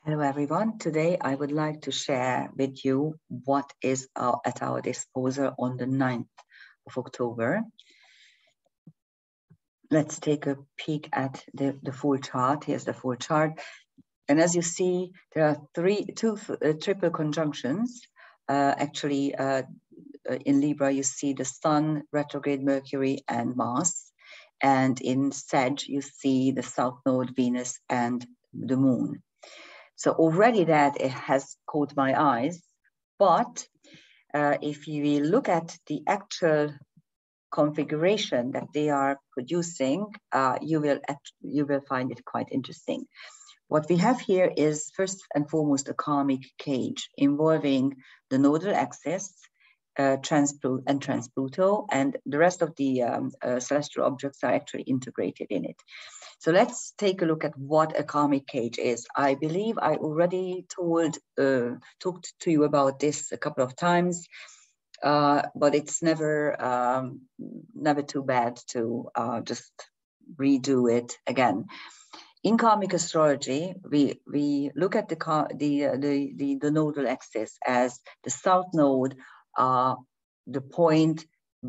Hello everyone. Today I would like to share with you what is at our disposal on the 9th of October. Let's take a peek at the full chart. Here's the full chart. And as you see, there are two triple conjunctions. In Libra, you see the Sun, retrograde Mercury, and Mars. And in Sag, you see the South Node, Venus, and the Moon. So already that it has caught my eyes, but if you look at the actual configuration that they are producing, you will find it quite interesting. What we have here is first and foremost a karmic cage involving the nodal axis, trans-Pluto, and the rest of the celestial objects are actually integrated in it. So let's take a look at what a karmic cage is. I believe I already talked to you about this a couple of times, but it's never too bad to just redo it again. In karmic astrology, we look at the nodal axis as the south node, the point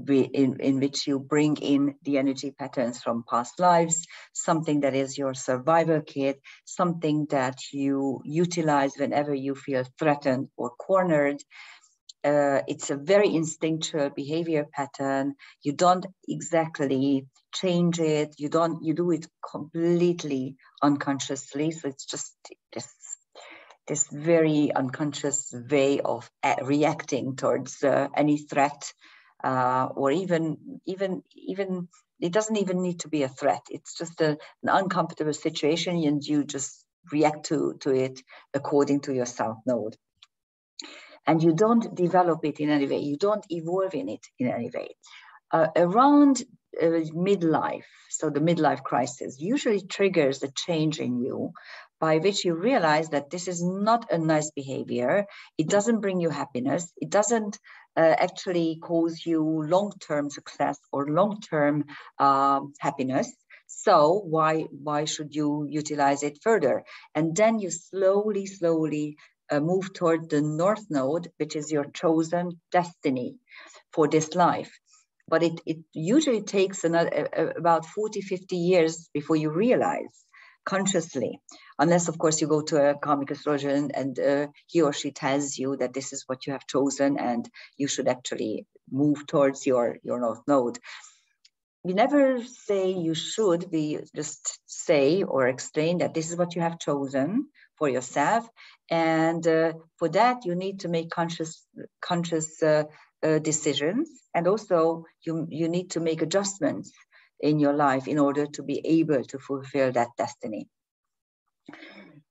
in which you bring in the energy patterns from past lives, something that is your survival kit, something that you utilize whenever you feel threatened or cornered. It's a very instinctual behavior pattern. You don't exactly change it. You do it completely unconsciously. So it's just this very unconscious way of reacting towards any threat. Or even it doesn't even need to be a threat. It's just an uncomfortable situation, and you just react to it according to your south node. And you don't develop it in any way. You don't evolve in it in any way. Around midlife, so the midlife crisis usually triggers a change in you by which you realize that this is not a nice behavior. It doesn't bring you happiness. It doesn't actually cause you long-term success or long-term happiness. So why should you utilize it further? And then you slowly move toward the north node, which is your chosen destiny for this life. But it usually takes about 40, 50 years before you realize consciously, unless of course you go to a karmic astrologer and he or she tells you that this is what you have chosen and you should actually move towards your north node. We never say you should, we just say or explain that this is what you have chosen for yourself, and for that you need to make conscious decisions, and also you need to make adjustments in your life in order to be able to fulfill that destiny.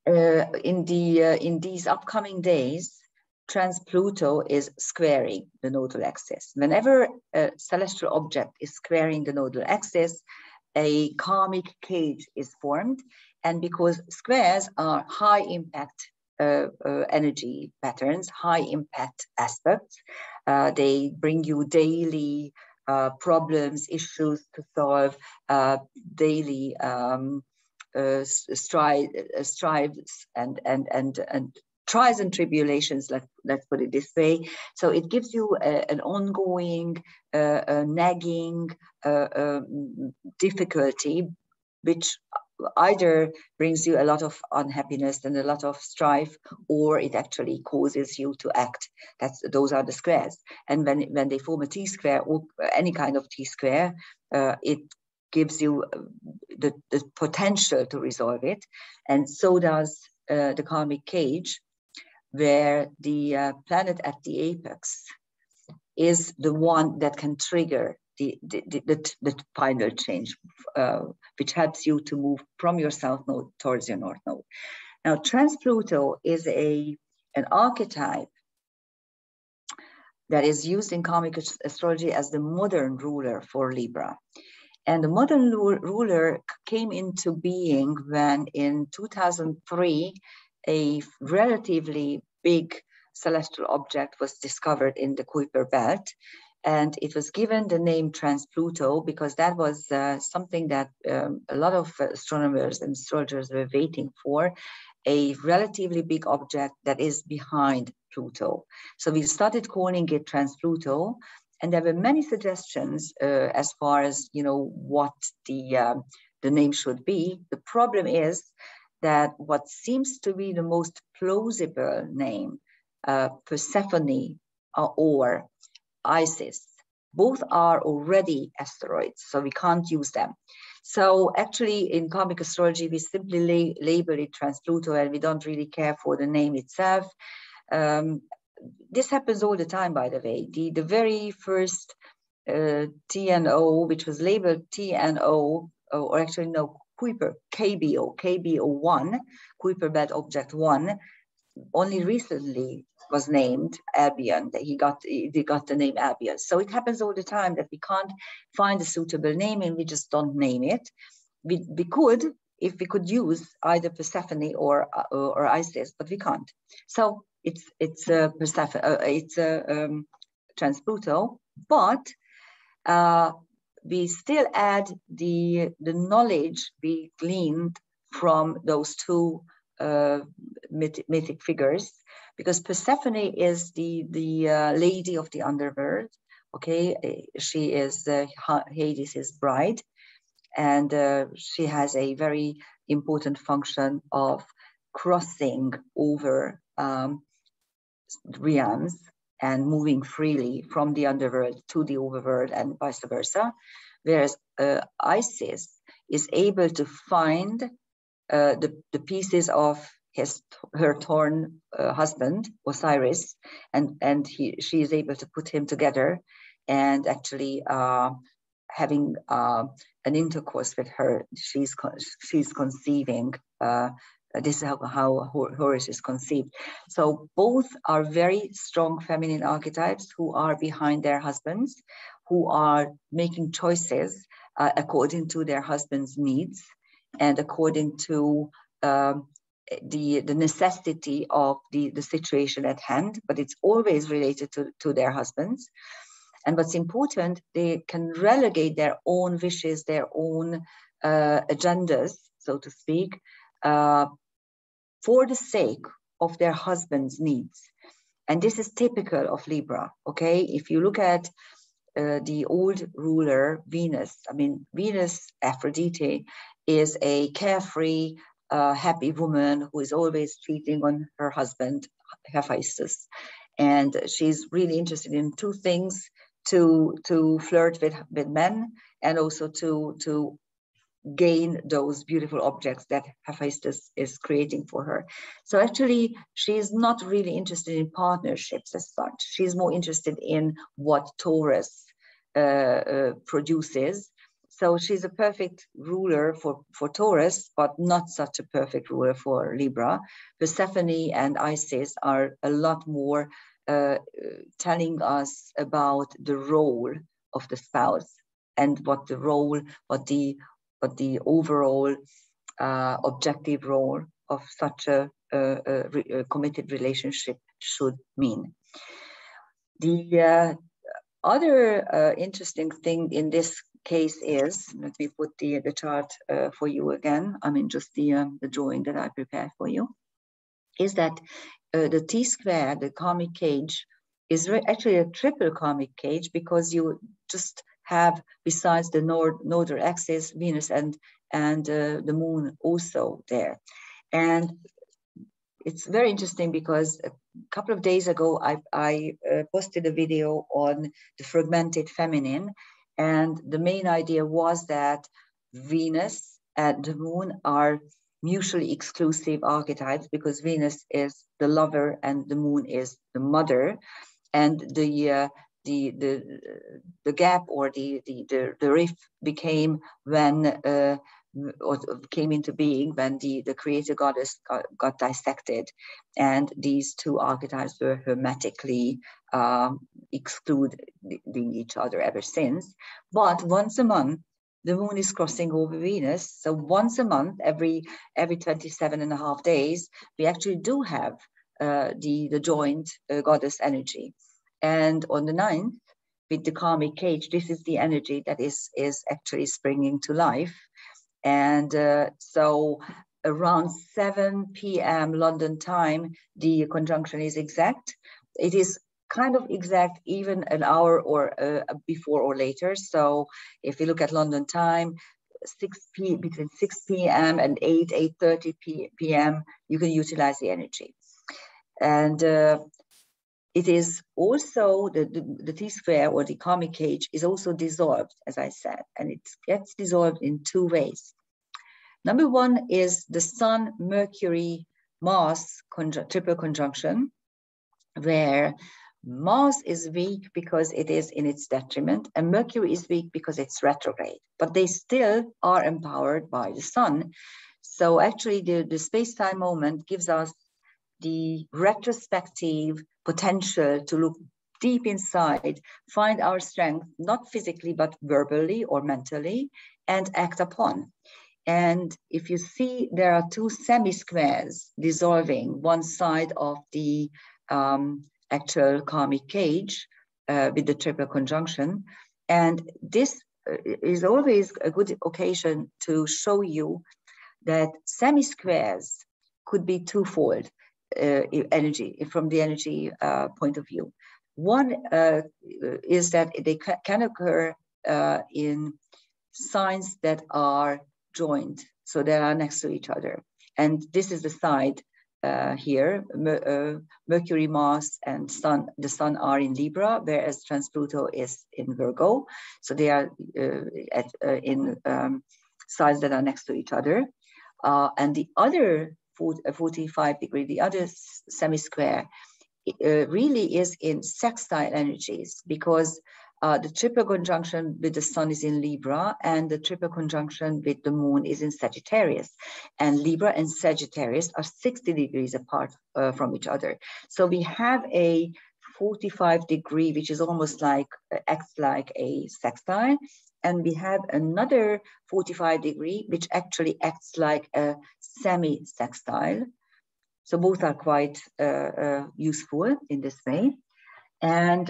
In these upcoming days, trans-Pluto is squaring the nodal axis. Whenever a celestial object is squaring the nodal axis, a karmic cage is formed. And because squares are high impact energy patterns, high impact aspects, they bring you daily problems, issues to solve, daily strives and trials and tribulations, let's put it this way. So it gives you an ongoing, nagging difficulty, which either brings you a lot of unhappiness and a lot of strife, or it actually causes you to act. Those are the squares. And when they form a T-square or any kind of T-square, it gives you the potential to resolve it. And so does the karmic cage, where the planet at the apex is the one that can trigger the final change, which helps you to move from your south node towards your north node. Now, trans-Pluto is an archetype that is used in karmic astrology as the modern ruler for Libra. And the modern ruler came into being when in 2003, a relatively big celestial object was discovered in the Kuiper belt. And it was given the name Trans-Pluto because that was something that a lot of astronomers and astrologers were waiting for, a relatively big object that is behind Pluto. So we started calling it Trans-Pluto, and there were many suggestions as far as, you know, what the name should be. The problem is that what seems to be the most plausible name, Persephone or Isis, both are already asteroids, so we can't use them. So actually in karmic astrology, we simply label it Trans-Pluto, and we don't really care for the name itself. This happens all the time, by the way. The very first TNO, which was labeled TNO, or actually no, Kuiper, KBO1, Kuiper Belt Object 1, only recently was named Albion. They got the name Albion. So it happens all the time that we can't find a suitable name and we just don't name it. We could, if we could use either Persephone or Isis, but we can't. So it's Persephone, it's Trans-Pluto, but we still add the knowledge we gleaned from those two mythic figures, because Persephone is the lady of the underworld. Okay, she is Hades' bride, and she has a very important function of crossing over realms and moving freely from the underworld to the overworld and vice versa, whereas Isis is able to find the pieces of her torn husband Osiris, and she is able to put him together, and actually having an intercourse with her, she's conceiving. This is how Horus is conceived. So both are very strong feminine archetypes who are behind their husbands, who are making choices according to their husband's needs and according to the necessity of the situation at hand, but it's always related to their husbands. And what's important, they can relegate their own wishes, their own agendas, so to speak, for the sake of their husband's needs. And this is typical of Libra, okay? If you look at the old ruler, Venus, I mean, Venus, Aphrodite, is a carefree, happy woman who is always cheating on her husband, Hephaestus. And she's really interested in two things, to flirt with men, and also to gain those beautiful objects that Hephaestus is creating for her. So actually, she's not really interested in partnerships as such. She's more interested in what Taurus produces. So she's a perfect ruler for Taurus, but not such a perfect ruler for Libra. Persephone and Isis are a lot more telling us about the role of the spouse and what the overall objective role of such a committed relationship should mean. The other interesting thing in this case is, let me put the chart for you again, I mean just the drawing that I prepared for you, is that the T-square, the karmic cage, is actually a triple karmic cage, because you just have, besides the northern axis, Venus and the moon also there. And it's very interesting because a couple of days ago, I posted a video on the fragmented feminine, and the main idea was that Venus and the moon are mutually exclusive archetypes, because Venus is the lover and the moon is the mother, and the gap or the rift became when or came into being when the creator goddess got dissected, and these two archetypes were hermetically excluding each other ever since. But once a month, the moon is crossing over Venus. So once a month, every 27.5 days, we actually do have the joint goddess energy. And on the 9th, with the karmic cage, this is the energy that is actually springing to life. And so around 7 p.m. London time, the conjunction is exact. It is kind of exact even an hour or before or later. So if you look at London time, between 6 p.m. and 8:30 p.m., you can utilize the energy. And it is also, the T-square or the karmic cage is also dissolved, as I said, and it gets dissolved in 2 ways. Number one is the Sun-Mercury-Mars triple conjunction, where Mars is weak because it is in its detriment, and Mercury is weak because it's retrograde, but they still are empowered by the Sun. So actually the space-time moment gives us the retrospective potential to look deep inside, find our strength, not physically, but verbally or mentally, and act upon. And if you see, there are 2 semi-squares dissolving one side of the actual karmic cage with the triple conjunction. And this is always a good occasion to show you that semi-squares could be twofold energy, from the energy point of view. One is that they can occur in signs that are joined, so they are next to each other. And this is the side here, Mercury, Mars, and Sun. The Sun are in Libra, whereas Trans-Pluto is in Virgo. So they are in sides that are next to each other. And the other 45 degree, the other semi-square, really is in sextile energies, because the triple conjunction with the Sun is in Libra, and the triple conjunction with the Moon is in Sagittarius. And Libra and Sagittarius are 60 degrees apart from each other. So we have a 45 degree, which is almost like, acts like a sextile. And we have another 45 degree, which actually acts like a semi-sextile. So both are quite useful in this way. And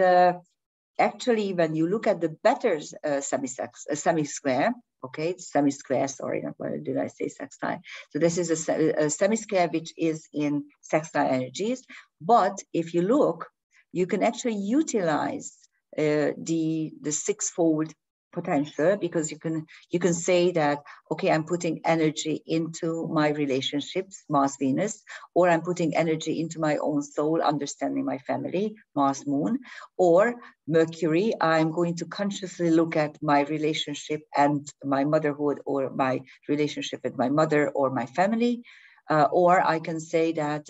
actually, when you look at the better semi-square, okay, semi-square, sorry, why did I say sextile? So this is a semi-square which is in sextile energies. But if you look, you can actually utilize the 6-fold potential, because you can say that, okay, I'm putting energy into my relationships, Mars, Venus, or I'm putting energy into my own soul, understanding my family, Mars, Moon, or Mercury, I'm going to consciously look at my relationship and my motherhood, or my relationship with my mother or my family, or I can say that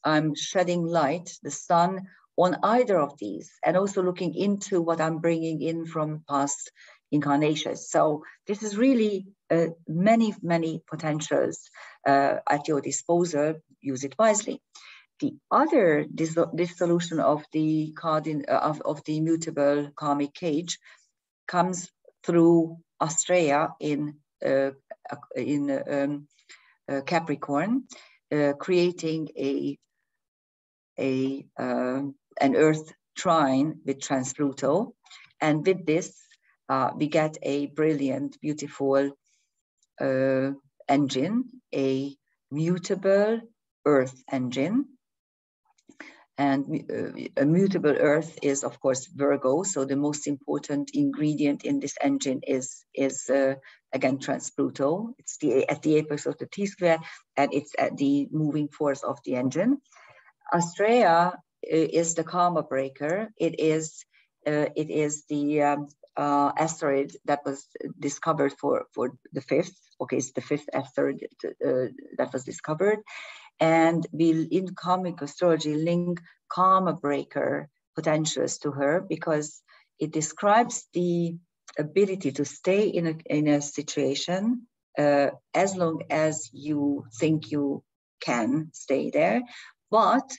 I'm shedding light, the Sun, on either of these, and also looking into what I'm bringing in from past incarnations. So this is really many, many potentials at your disposal. Use it wisely. The other dissolution of the of the mutable karmic cage comes through Astrea in Capricorn, creating an Earth trine with Trans-Pluto, and with this we get a brilliant, beautiful engine, a mutable Earth engine. And a mutable Earth is, of course, Virgo. So the most important ingredient in this engine is again Trans-Pluto. It's at the apex of the T-square, and it's at the moving force of the engine. Astrea is the karma breaker. It is the asteroid that was discovered for the 5th. Okay, it's the 5th asteroid that was discovered. And we, in karmic astrology, link karma breaker potentials to her, because it describes the ability to stay in a situation as long as you think you can stay there. But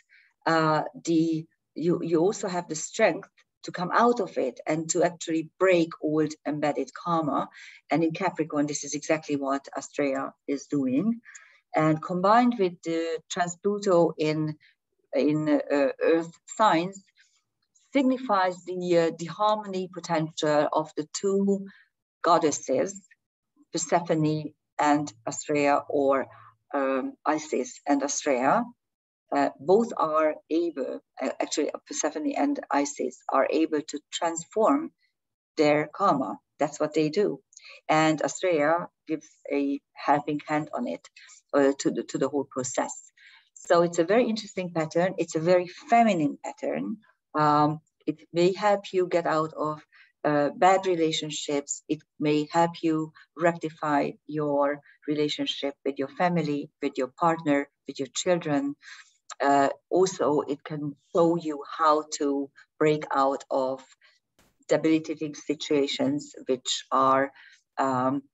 you also have the strength to come out of it and to actually break old embedded karma. And in Capricorn, this is exactly what Astrea is doing. And combined with the Trans-Pluto in Earth signs, signifies the harmony potential of the two goddesses, Persephone and Astrea, or Isis and Astrea. Both are able, actually Persephone and Isis are able to transform their karma. That's what they do. And Astrea gives a helping hand on it, to the whole process. So it's a very interesting pattern. It's a very feminine pattern. It may help you get out of bad relationships. It may help you rectify your relationship with your family, with your partner, with your children. Also, it can show you how to break out of debilitating situations which are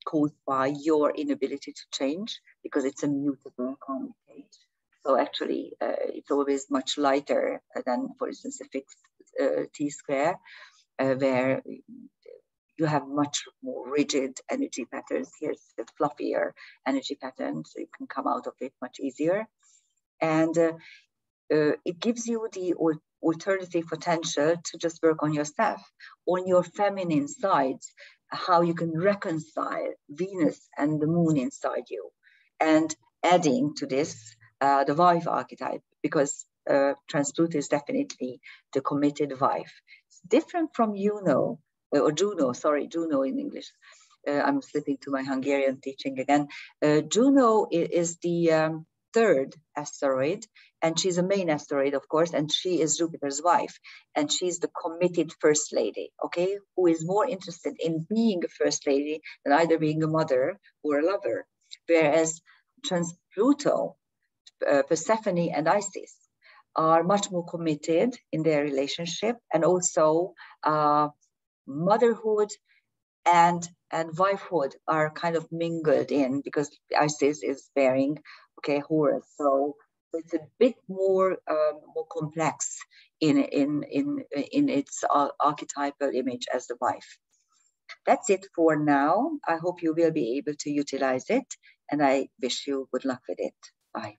caused by your inability to change, because it's a mutable karmic cage. So actually, it's always much lighter than, for instance, a fixed T-square, where you have much more rigid energy patterns. Here's a fluffier energy pattern, so you can come out of it much easier. And it gives you the alternative potential to just work on yourself, on your feminine sides, how you can reconcile Venus and the moon inside you. And adding to this, the wife archetype, because Trans-Pluto is definitely the committed wife. It's different from Juno in English. I'm slipping to my Hungarian teaching again. Juno is the third asteroid, and she's a main asteroid, of course, and she is Jupiter's wife, and she's the committed first lady, okay, who is more interested in being a first lady than either being a mother or a lover. Whereas Trans-Pluto, Persephone and Isis are much more committed in their relationship, and also motherhood and wifehood are kind of mingled in, because Isis is bearing, okay, Horus. So it's a bit more complex in its archetypal image as the wife. That's it for now. I hope you will be able to utilize it, and I wish you good luck with it. Bye.